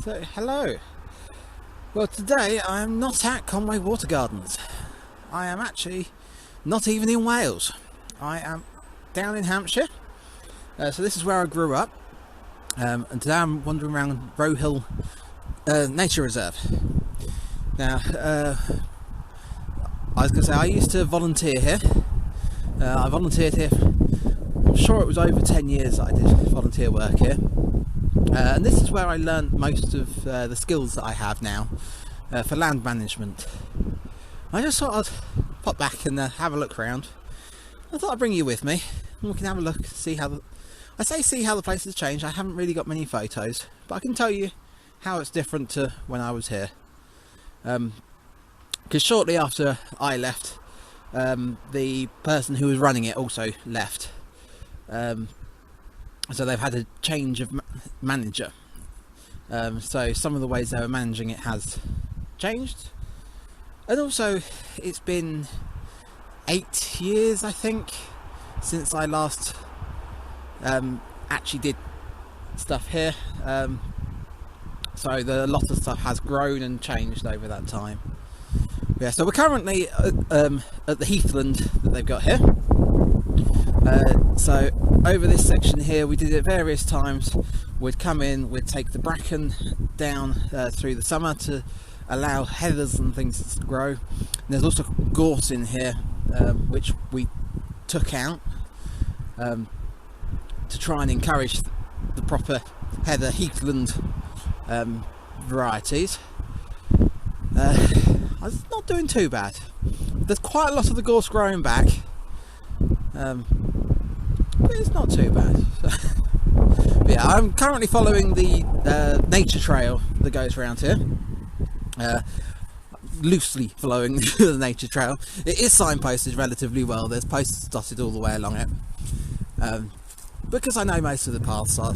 So, hello. Well, today I am not at Conway Water Gardens. I am actually not even in Wales. I am down in Hampshire. So this is where I grew up. And today I'm wandering around Rowhill Nature Reserve. Now, I was going to say, I used to volunteer here. I volunteered here, I'm sure it was over 10 years that I did volunteer work here. And this is where I learned most of the skills that I have now for land management. I just thought I'd pop back and have a look around. I thought I'd bring you with me and we can have a look, see how the place has changed. I haven't really got many photos, but I can tell you how it's different to when I was here. Because shortly after I left, the person who was running it also left. So they've had a change of manager. So some of the ways they were managing it has changed. And also it's been 8 years, I think, since I last actually did stuff here. So a lot of stuff has grown and changed over that time. Yeah, so we're currently at the heathland that they've got here. So over this section here, we did it various times. We'd come in, we'd take the bracken down through the summer to allow heathers and things to grow. And there's also gorse in here, which we took out to try and encourage the proper heather heathland varieties. I was not doing too bad. There's quite a lot of the gorse growing back, but it's not too bad. But yeah, I'm currently following the nature trail that goes around here. Loosely following the nature trail. It is signposted relatively well. There's posts dotted all the way along it. Because I know most of the paths, I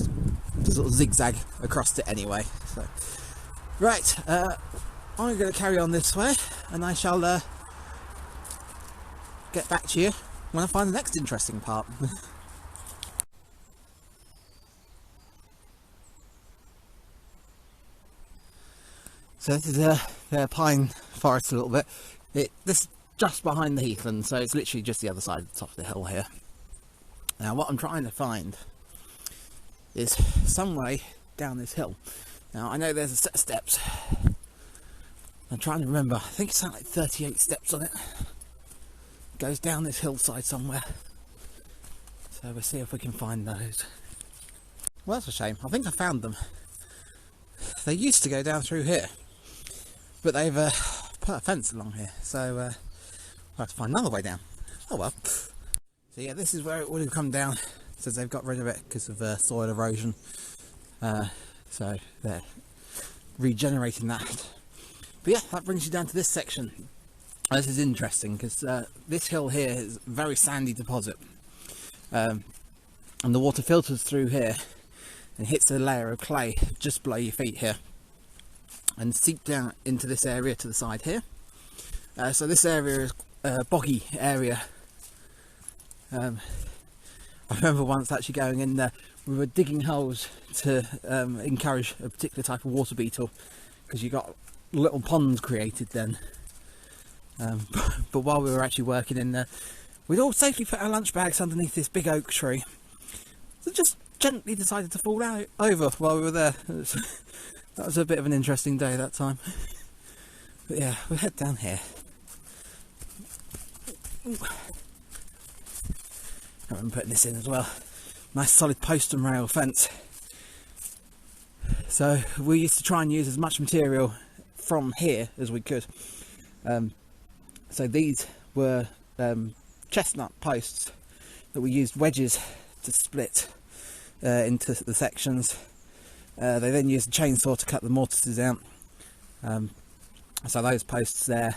sort of zigzag across it anyway. So, right, I'm going to carry on this way, and I shall get back to you when I find the next interesting part. So this is a pine forest a little bit. This is just behind the heathland, so it's literally just the other side of the top of the hill here. Now what I'm trying to find is some way down this hill. Now I know there's a set of steps. I'm trying to remember, I think it's like 38 steps on it. It goes down this hillside somewhere. So we'll see if we can find those. Well, that's a shame. I think I found them. They used to go down through here, but they've put a fence along here, so we'll have to find another way down. Oh well. So yeah, this is where it would have come down. Says they've got rid of it because of soil erosion. So they're regenerating that. But yeah, that brings you down to this section. This is interesting because this hill here is a very sandy deposit, and the water filters through here and hits a layer of clay just below your feet here and seep down into this area to the side here. So this area is a boggy area. I remember once actually going in there, we were digging holes to encourage a particular type of water beetle, because you got little ponds created then. But while we were actually working in there, we'd all safely put our lunch bags underneath this big oak tree. So just gently decided to fall out over while we were there. That was a bit of an interesting day that time. But yeah, we'll head down here. I'm putting this in as well. Nice solid post and rail fence. So we used to try and use as much material from here as we could. So these were chestnut posts that we used wedges to split into the sections. They then used a chainsaw to cut the mortises out. So those posts there,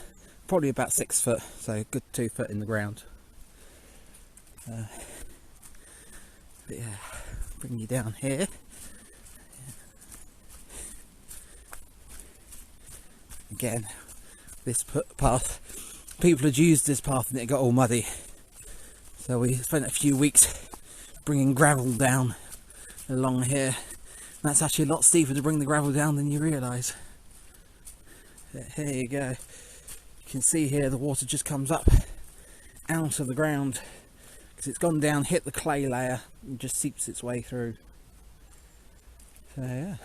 probably about 6 foot, so a good 2 foot in the ground. But yeah, bring you down here. Again, this path, people had used this path and it got all muddy. So we spent a few weeks bringing gravel down along here That's actually a lot steeper to bring the gravel down than you realise. Here you go. You can see here the water just comes up out of the ground because it's gone down, hit the clay layer and just seeps its way through. So yeah.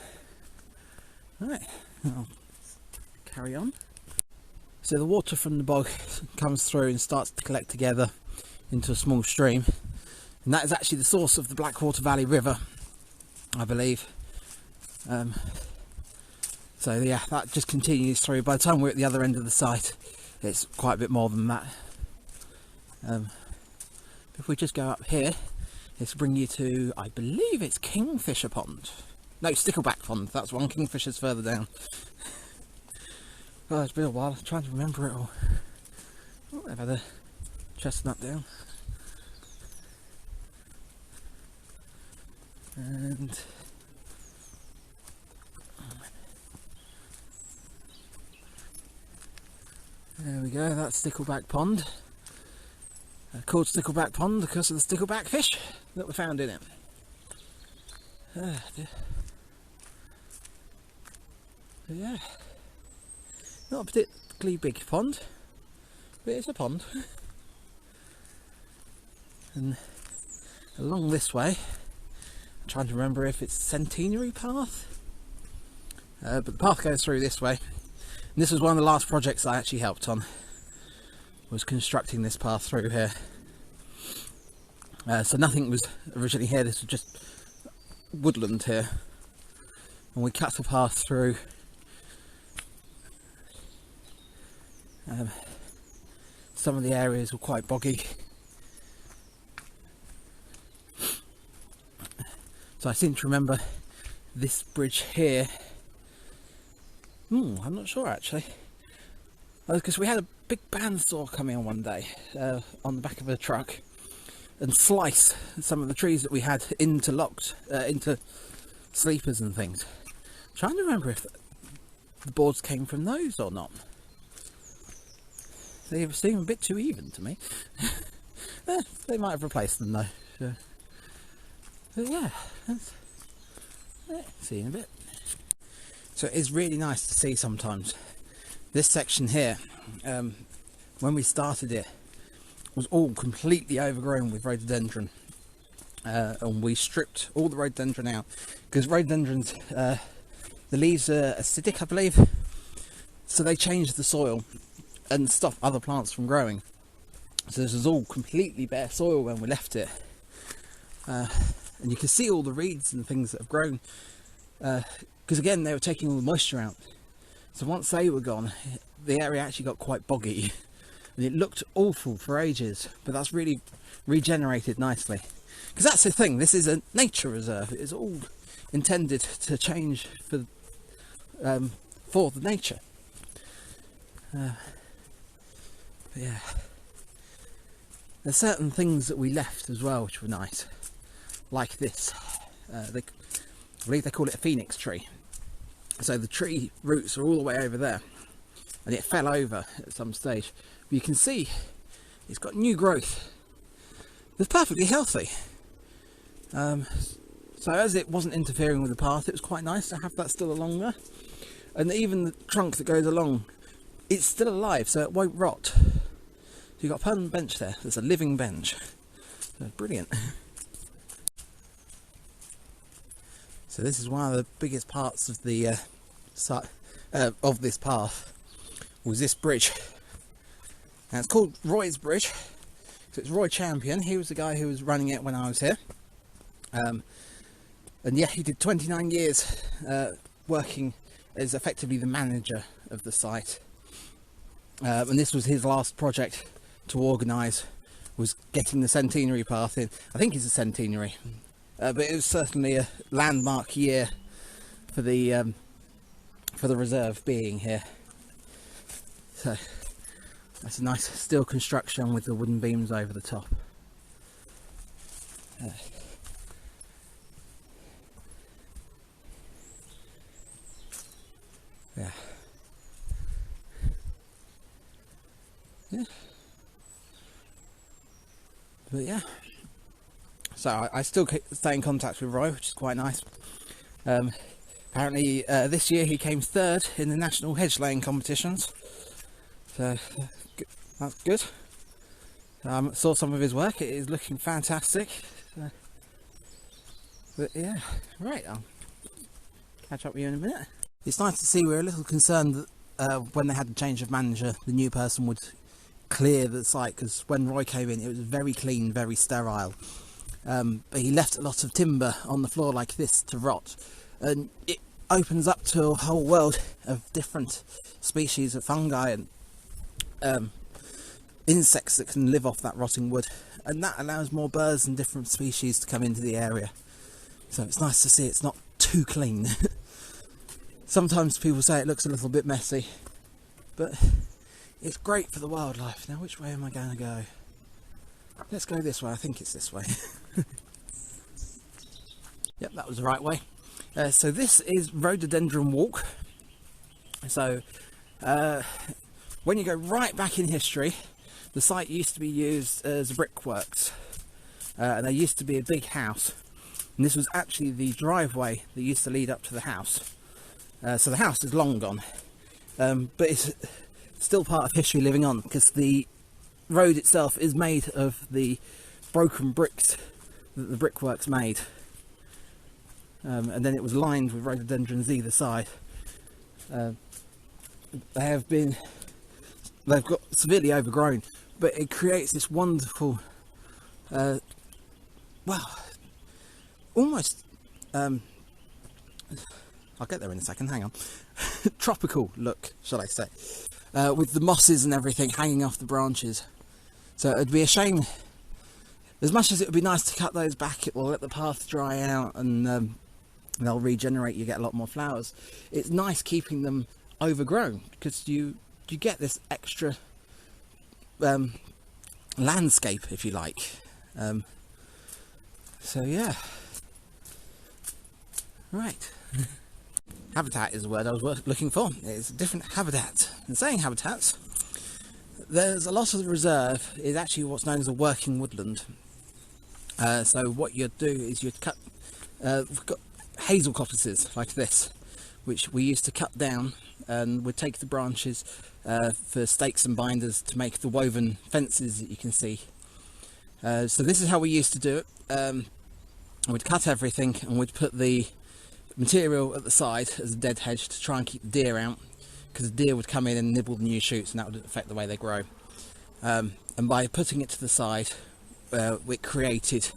Right, I'll carry on. So the water from the bog comes through and starts to collect together into a small stream, and that is actually the source of the Blackwater Valley River, I believe. So yeah, that just continues through. By the time we're at the other end of the site, it's quite a bit more than that. If we just go up here, it's bring you to, I believe it's Kingfisher Pond. No, Stickleback Pond, that's one. Kingfisher's further down. Oh, it's been a while, I'm trying to remember it all. Oh, I've had a chestnut down. And there we go, that's Stickleback Pond. Called Stickleback Pond because of the stickleback fish that were found in it. Yeah, not a particularly big pond, but it's a pond. And along this way, I'm trying to remember if it's Centenary Path, but the path goes through this way. And this was one of the last projects I actually helped on, was constructing this path through here. So nothing was originally here, this was just woodland here. And we cut a path through. Some of the areas were quite boggy. So I seem to remember this bridge here. I'm not sure actually. Because we had a big bandsaw coming on one day on the back of a truck and slice some of the trees that we had into sleepers and things. I'm trying to remember if the boards came from those or not. They seem a bit too even to me. They might have replaced them though. So, but yeah, see you in a bit. So it is really nice to see sometimes. This section here, when we started it, was all completely overgrown with rhododendron. And we stripped all the rhododendron out because rhododendrons, the leaves are acidic, I believe, so they change the soil and stop other plants from growing. So this was all completely bare soil when we left it, and you can see all the reeds and things that have grown because again they were taking all the moisture out. So once they were gone, the area actually got quite boggy and it looked awful for ages, but that's really regenerated nicely. Because that's the thing, this is a nature reserve. It is all intended to change for the nature. But yeah, there's certain things that we left as well which were nice, like this. I believe they call it a phoenix tree. So the tree roots are all the way over there, and it fell over at some stage. But you can see it's got new growth. It's perfectly healthy. So as it wasn't interfering with the path, it was quite nice to have that still along there. And even the trunk that goes along, it's still alive, so it won't rot. So you've got a permanent bench there. There's a living bench. So brilliant. So this is one of the biggest parts of the of this path, was this bridge. And it's called Roy's Bridge. So it's Roy Champion. He was the guy who was running it when I was here. And yeah, he did 29 years working as effectively the manager of the site. And this was his last project to organise, was getting the centenary path in. I think it's a centenary, but it was certainly a landmark year for the reserve being here. So that's a nice steel construction with the wooden beams over the top. Yeah. Yeah. But yeah. So I still stay in contact with Roy, which is quite nice. Apparently this year he came third in the national hedge laying competitions, so that's good. Saw some of his work, it is looking fantastic. So, but yeah, right, I'll catch up with you in a minute. It's nice to see. We're a little concerned that when they had the change of manager, the new person would clear the site, because when Roy came in it was very clean, very sterile, but he left a lot of timber on the floor like this to rot, and it opens up to a whole world of different species of fungi and insects that can live off that rotting wood, and that allows more birds and different species to come into the area. So it's nice to see it's not too clean. Sometimes people say it looks a little bit messy, but it's great for the wildlife. Now, which way am I going to go? Let's go this way. I think it's this way. Yep, that was the right way. So this is Rhododendron Walk. So when you go right back in history, the site used to be used as a brickworks, and there used to be a big house, and this was actually the driveway that used to lead up to the house. So the house is long gone, but it's still part of history living on, because the road itself is made of the broken bricks that the brickworks made, and then it was lined with rhododendrons either side. They've got severely overgrown, but it creates this wonderful, well, almost, I'll get there in a second, hang on, tropical look, shall I say, with the mosses and everything hanging off the branches. So it'd be a shame, as much as it would be nice to cut those back, it will let the path dry out and they'll regenerate, you get a lot more flowers. It's nice keeping them overgrown, because you get this extra landscape, if you like. So yeah, right. Habitat is the word I was looking for. It's a different habitat. And saying habitats, there's a lot of the reserve is actually what's known as a working woodland. So what you'd do is you'd cut, we've got hazel coppices like this, which we used to cut down, and we'd take the branches for stakes and binders to make the woven fences that you can see. So this is how we used to do it. We'd cut everything and we'd put the material at the side as a dead hedge to try and keep the deer out, because the deer would come in and nibble the new shoots, and that would affect the way they grow. And by putting it to the side, we created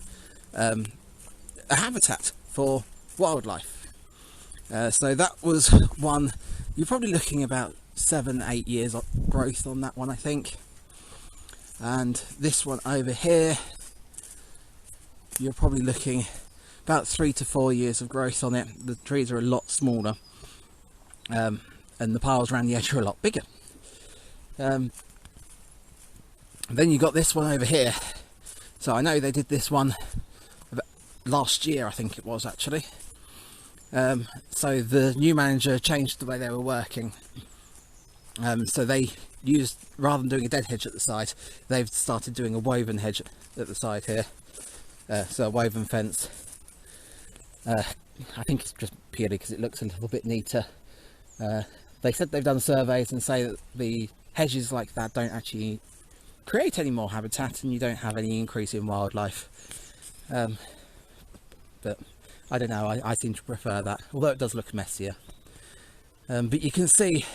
a habitat for wildlife. So that was one, you're probably looking about 7-8 years of growth on that one, I think. And this one over here, you're probably looking about 3 to 4 years of growth on it. The trees are a lot smaller, and the piles around the edge are a lot bigger. Then you got this one over here. So I know they did this one last year, I think it was actually. So the new manager changed the way they were working. So they used, rather than doing a dead hedge at the side, they've started doing a woven hedge at the side here. So a woven fence. I think it's just purely because it looks a little bit neater. They said they've done surveys and say that the hedges like that don't actually create any more habitat, and you don't have any increase in wildlife. But I don't know, I seem to prefer that, although it does look messier. But you can see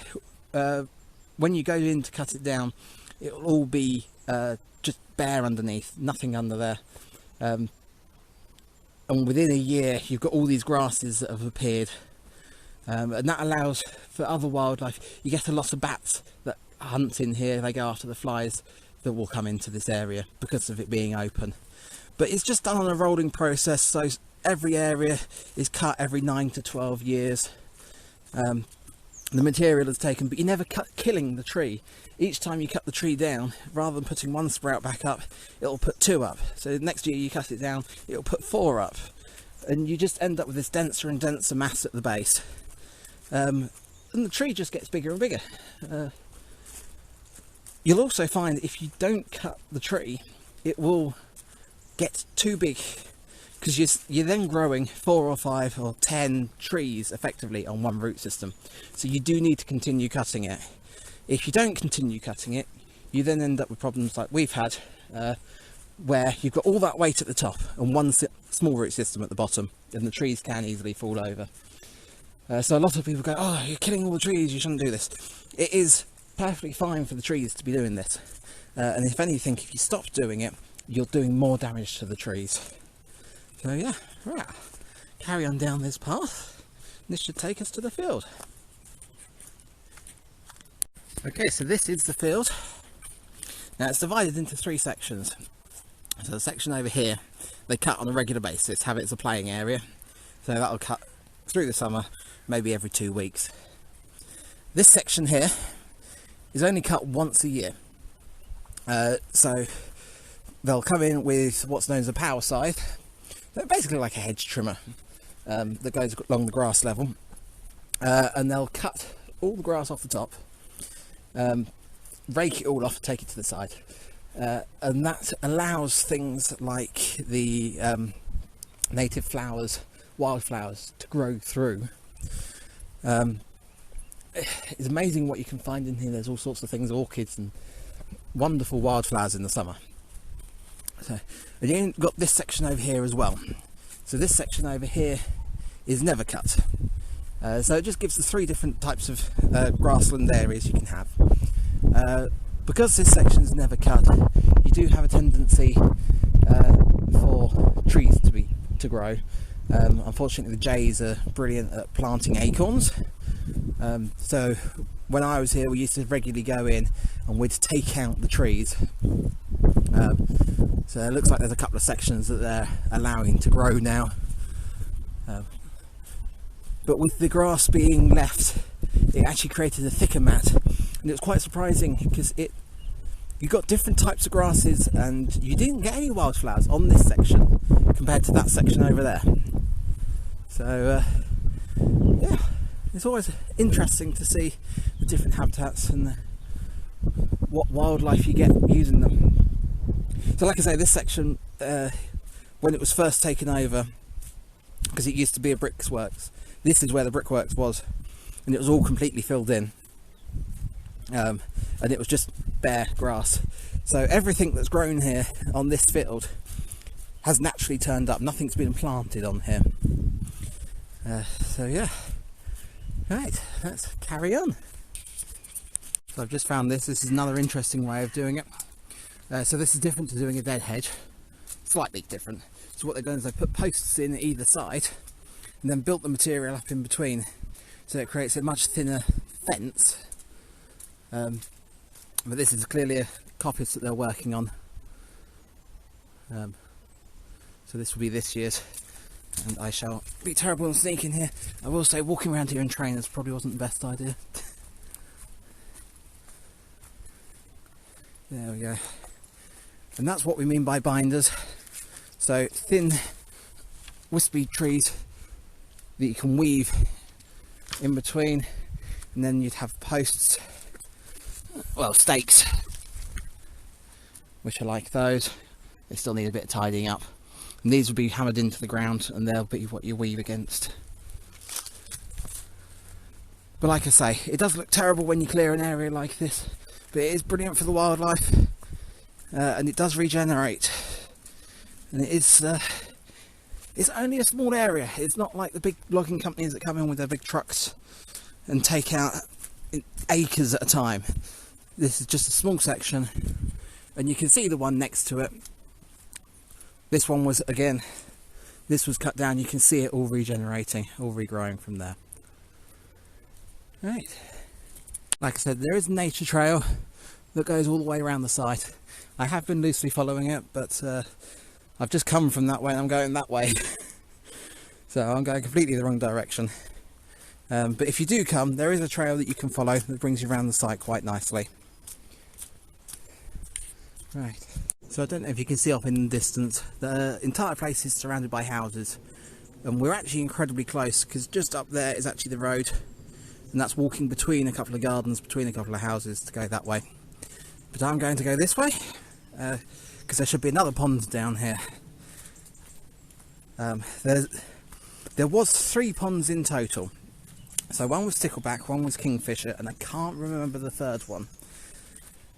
when you go in to cut it down, it will all be just bare underneath, nothing under there. And within a year you've got all these grasses that have appeared, and that allows for other wildlife. You get a lot of bats that hunt in here, they go after the flies that will come into this area because of it being open. But it's just done on a rolling process, so every area is cut every 9 to 12 years. The material is taken, but you never killing the tree. Each time you cut the tree down, rather than putting one sprout back up, it'll put 2 up. So next year you cut it down, it'll put 4 up. And you just end up with this denser and denser mass at the base. And the tree just gets bigger and bigger. You'll also find if you don't cut the tree, it will get too big, because you're then growing 4 or 5 or 10 trees effectively on one root system. So you do need to continue cutting it. If you don't continue cutting it, you then end up with problems like we've had, where you've got all that weight at the top and one small root system at the bottom, and the trees can easily fall over. So a lot of people go, oh, you're killing all the trees, you shouldn't do this. It is perfectly fine for the trees to be doing this. And if anything, if you stop doing it, you're doing more damage to the trees. So yeah, right, carry on down this path. This should take us to the field. Okay, so this is the field. Now it's divided into 3 sections. So the section over here, they cut on a regular basis, have it as a playing area. So that'll cut through the summer, maybe every 2 weeks. This section here is only cut once a year. So they'll come in with what's known as a power scythe. They're basically like a hedge trimmer that goes along the grass level. And they'll cut all the grass off the top, rake it all off, take it to the side. And that allows things like the native flowers, wildflowers, to grow through. It's amazing what you can find in here. There's all sorts of things, orchids and wonderful wildflowers in the summer. So, and you've got this section over here as well. So this section over here is never cut. So it just gives the 3 different types of grassland areas you can have. Because this section is never cut, you do have a tendency for trees to grow. Unfortunately, the jays are brilliant at planting acorns. So when I was here, we used to regularly go in and we'd take out the trees. So it looks like there's a couple of sections that they're allowing to grow now. But with the grass being left, it actually created a thicker mat, and it was quite surprising because you got different types of grasses, and you didn't get any wildflowers on this section compared to that section over there. So yeah, it's always interesting to see the different habitats and what wildlife you get using them. So like I say, this section, when it was first taken over, because it used to be a brickworks, this is where the brickworks was, and it was all completely filled in, and it was just bare grass. So everything that's grown here on this field has naturally turned up. Nothing's been planted on here. So yeah, right, let's carry on. So I've just found this is another interesting way of doing it. So this is different to doing a dead hedge, slightly different. So what they've done is they put posts in either side and then built the material up in between, so it creates a much thinner fence. But this is clearly a coppice that they're working on. So this will be this year's, and I shall be terrible and sneak in here. I will say walking around here in trainers probably wasn't the best idea. There we go. And that's what we mean by binders. So thin, wispy trees that you can weave in between, and then you'd have posts, well, stakes, which are like those. They still need a bit of tidying up, and these will be hammered into the ground, and they'll be what you weave against. But like I say, it does look terrible when you clear an area like this, but it is brilliant for the wildlife, and it does regenerate. And it is it's only a small area. It's not like the big logging companies that come in with their big trucks and take out acres at a time. This is just a small section, and you can see the one next to it. This one was, again, this was cut down. You can see it all regenerating, all regrowing from there. Right, like I said, there is a nature trail that goes all the way around the site. I have been loosely following it, but I've just come from that way and I'm going that way. So I'm going completely the wrong direction. But if you do come, there is a trail that you can follow that brings you around the site quite nicely. Right, so I don't know if you can see up in the distance, the entire place is surrounded by houses, and we're actually incredibly close because just up there is actually the road, and that's walking between a couple of gardens, between a couple of houses to go that way. But I'm going to go this way because there should be another pond down here. There was 3 ponds in total. So one was stickleback, one was kingfisher, and I can't remember the third one.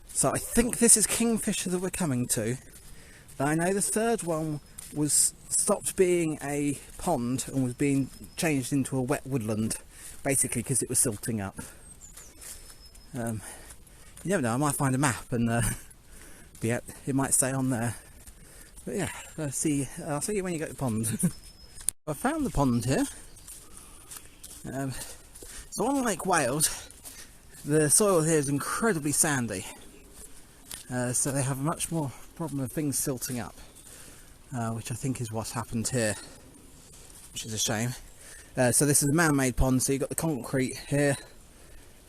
So I think this is kingfisher that we're coming to. But I know the third one was stopped being a pond and was being changed into a wet woodland, basically because it was silting up. You never know, I might find a map and yeah, it might stay on there. But yeah, I'll see you when you get to the pond. I found the pond here. So unlike Wales, the soil here is incredibly sandy. So they have a much more problem of things silting up, which I think is what's happened here, which is a shame. So this is a man-made pond, so you've got the concrete here.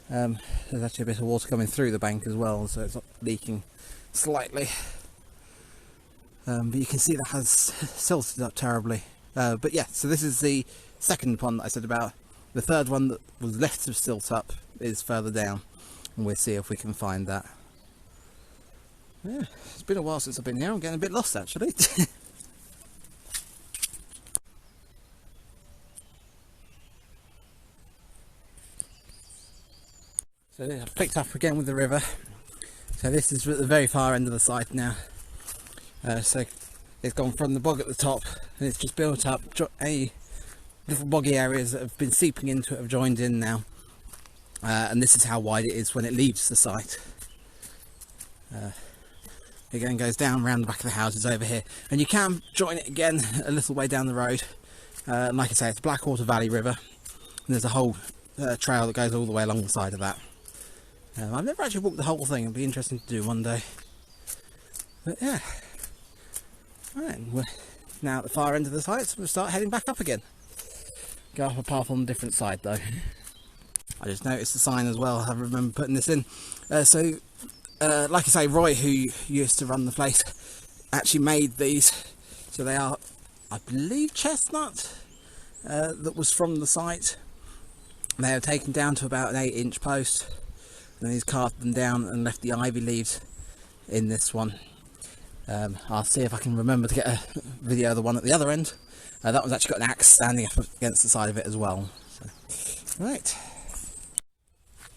There's actually a bit of water coming through the bank as well, so it's not leaking slightly. But you can see that has silted up terribly. But yeah, so this is the second pond that I said about. The third one that was left to silt up is further down, and we'll see if we can find that. Yeah, it's been a while since I've been here. I'm getting a bit lost actually. So I've picked up again with the river. So this is at the very far end of the site now. So it's gone from the bog at the top, and it's just built up. A little boggy areas that have been seeping into it have joined in now. And this is how wide it is when it leaves the site. It again goes down around the back of the houses over here, and you can join it again a little way down the road. And like I say, it's the Blackwater Valley River, and there's a whole trail that goes all the way along the side of that. I've never actually walked the whole thing. It'd be interesting to do one day. But yeah, right, we're now at the far end of the site, so we'll start heading back up again. Go up a path on a different side though. I just noticed the sign as well. I remember putting this in. Like I say, Roy, who used to run the place, actually made these. So they are, I believe, chestnut. That was from the site. They are taken down to about an 8-inch post, and he's carved them down and left the ivy leaves in this one. I'll see if I can remember to get a video of the one at the other end. That one's actually got an axe standing up against the side of it as well. So, right.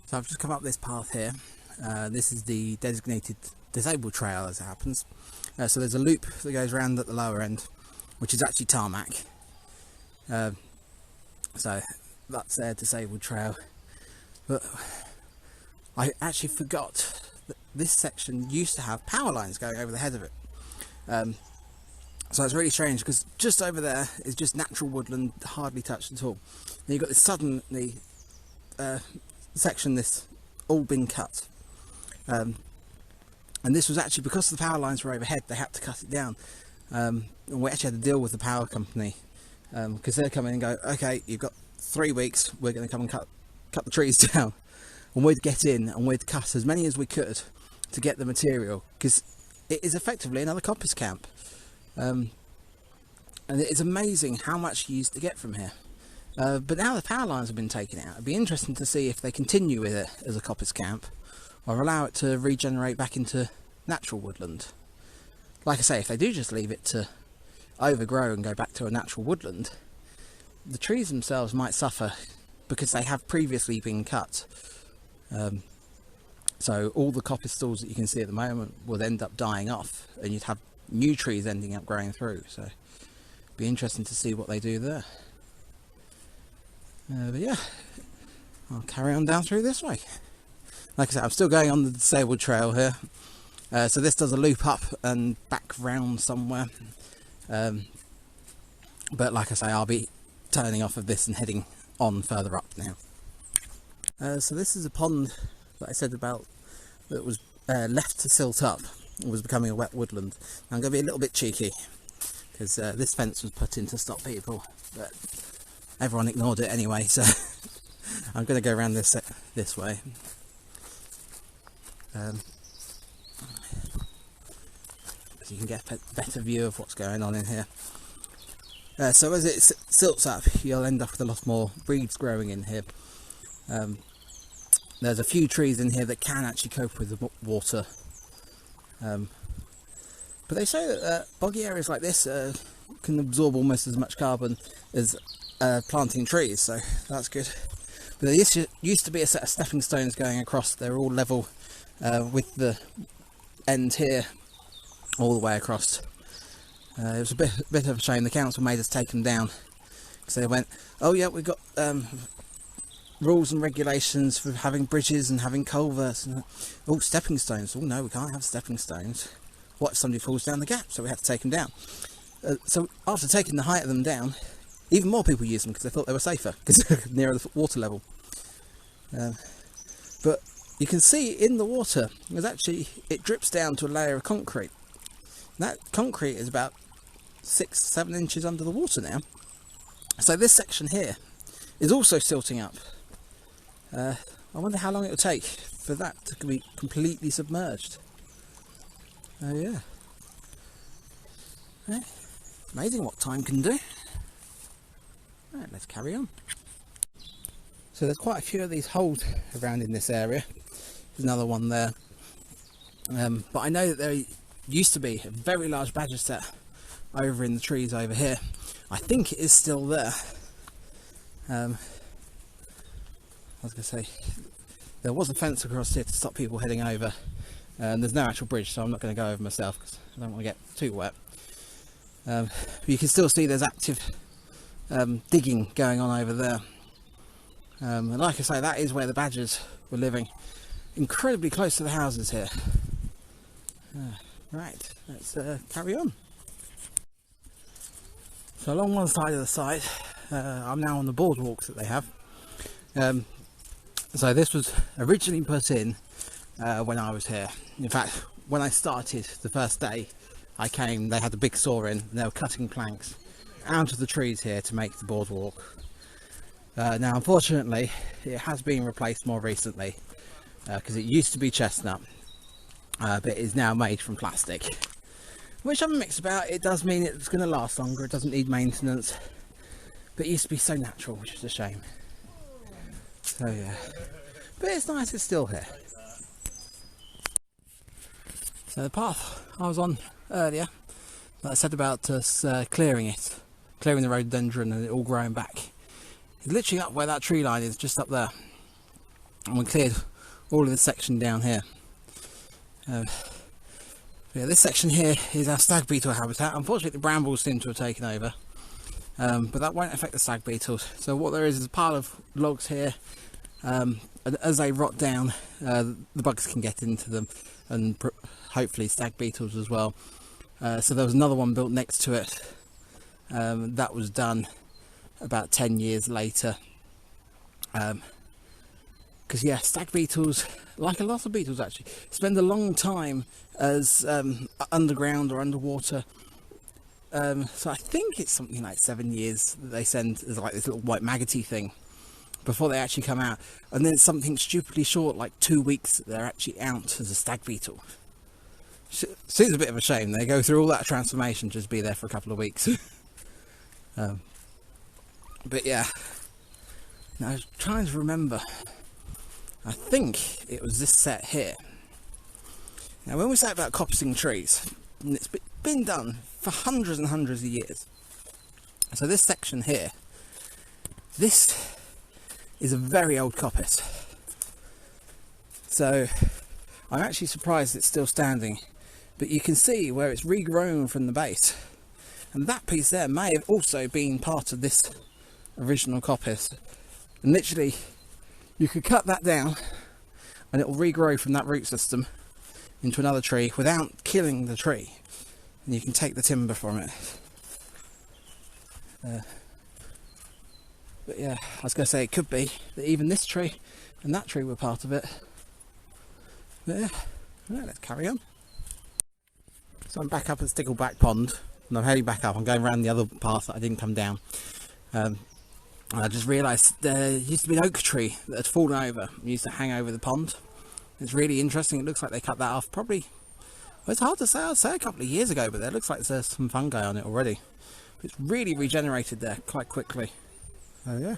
So I've just come up this path here. This is the designated disabled trail as it happens. So there's a loop that goes around at the lower end, which is actually tarmac. So that's their disabled trail. But I actually forgot that this section used to have power lines going over the head of it. So it's really strange because just over there is just natural woodland, hardly touched at all. Then you've got this suddenly section that's all been cut. And this was actually because the power lines were overhead, they had to cut it down. And we actually had to deal with the power company because they'd come in and go, okay, you've got 3 weeks, we're going to come and cut the trees down. And we'd get in and we'd cut as many as we could to get the material, because it is effectively another coppice camp. And it is amazing how much you used to get from here. But now the power lines have been taken out. It'd be interesting to see if they continue with it as a coppice camp or allow it to regenerate back into natural woodland. Like I say, if they do just leave it to overgrow and go back to a natural woodland, the trees themselves might suffer because they have previously been cut. So all the coppice stalls that you can see at the moment would end up dying off, and you'd have new trees ending up growing through. So it'd be interesting to see what they do there. But yeah, I'll carry on down through this way. Like I said, I'm still going on the disabled trail here. So this does a loop up and back round somewhere. But like I say, I'll be turning off of this and heading on further up now. So this is a pond that I said about that was left to silt up. It was becoming a wet woodland. Now I'm going to be a little bit cheeky because this fence was put in to stop people, but everyone ignored it anyway, so I'm going to go around this way. So you can get a better view of what's going on in here. So as it silts up, you'll end up with a lot more reeds growing in here. There's a few trees in here that can actually cope with the water. But they say that boggy areas like this, can absorb almost as much carbon as planting trees, so that's good. But there used to be a set of stepping stones going across. They're all level with the end here all the way across. It was a bit of a shame. The council made us take them down because they went, oh yeah, we've got rules and regulations for having bridges and having culverts and oh, stepping stones. Oh no, we can't have stepping stones. What if somebody falls down the gap? So we had to take them down. So after taking the height of them down, even more people used them because they thought they were safer because they're nearer the water level. But you can see in the water, it drips down to a layer of concrete. That concrete is about 6-7 inches under the water now. So this section here is also silting up. I wonder how long it will take for that to be completely submerged. Oh yeah. Amazing what time can do. Right, let's carry on. So there's quite a few of these holes around in this area. There's another one there. But I know that there used to be a very large badger set over in the trees over here. I think it is still there. I was going to say, there was a fence across here to stop people heading over. And there's no actual bridge, so I'm not going to go over myself because I don't want to get too wet. But you can still see there's active digging going on over there. And like I say, that is where the badgers were living, incredibly close to the houses here. Right, let's carry on. So along one side of the site, I'm now on the boardwalks that they have. So this was originally put in when I was here. In fact, when I started the first day I came, they had a big saw in and they were cutting planks out of the trees here to make the boardwalk. Now unfortunately it has been replaced more recently because it used to be chestnut, but it is now made from plastic, which I'm mixed about. It does mean it's going to last longer, it doesn't need maintenance, but it used to be so natural, which is a shame. So yeah, but it's nice it's still here. So the path I was on earlier that I said about us clearing the rhododendron and it all growing back, it's literally up where that tree line is, just up there, and we cleared all of this section down here. Yeah, this section here is our stag beetle habitat. Unfortunately the brambles seem to have taken over, but that won't affect the stag beetles. So what there is a pile of logs here, and as they rot down the bugs can get into them, and hopefully stag beetles as well. So there was another one built next to it. That was done about 10 years later. Because yeah, stag beetles, like a lot of beetles actually, spend a long time as underground or underwater. So I think it's something like 7 years that they send as like this little white maggoty thing before they actually come out, and then something stupidly short like 2 weeks that they're actually out as a stag beetle. Seems a bit of a shame. They go through all that transformation just be there for a couple of weeks. But yeah, now I was trying to remember, I think it was this set here. Now when we say about coppicing trees, and it's been done for hundreds and hundreds of years. So this section here, this is a very old coppice. So I'm actually surprised it's still standing, but you can see where it's regrown from the base, and that piece there may have also been part of this original coppice. And literally you could cut that down and it will regrow from that root system into another tree without killing the tree, and you can take the timber from it. But yeah, I was going to say it could be that even this tree and that tree were part of it. But yeah, right, let's carry on. So I'm back up at Stickleback Pond, and I'm heading back up. I'm going around the other path that I didn't come down. And I just realised there used to be an oak tree that had fallen over and used to hang over the pond. It's really interesting. It looks like they cut that off probably, well, it's hard to say, I'd say a couple of years ago, but it looks like there's some fungi on it already. It's really regenerated there quite quickly. Oh yeah.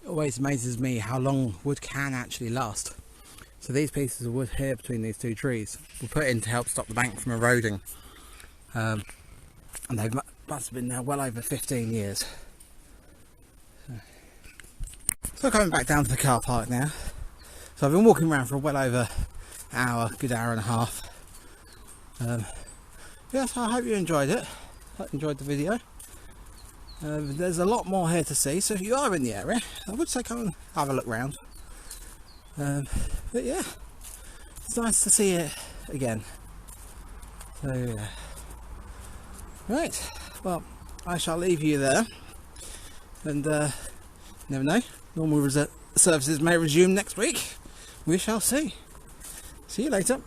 It always amazes me how long wood can actually last. So these pieces of wood here between these two trees were put in to help stop the bank from eroding. and they must have been there well over 15 years. So coming back down to the car park now. So I've been walking around for well over an hour, good hour and a half. Yes, I hope you enjoyed it. I enjoyed the video. There's a lot more here to see, so if you are in the area, I would say come and have a look round. But yeah, it's nice to see it again. So yeah. Right, well, I shall leave you there, and never know, normal services may resume next week. We shall see. See you later.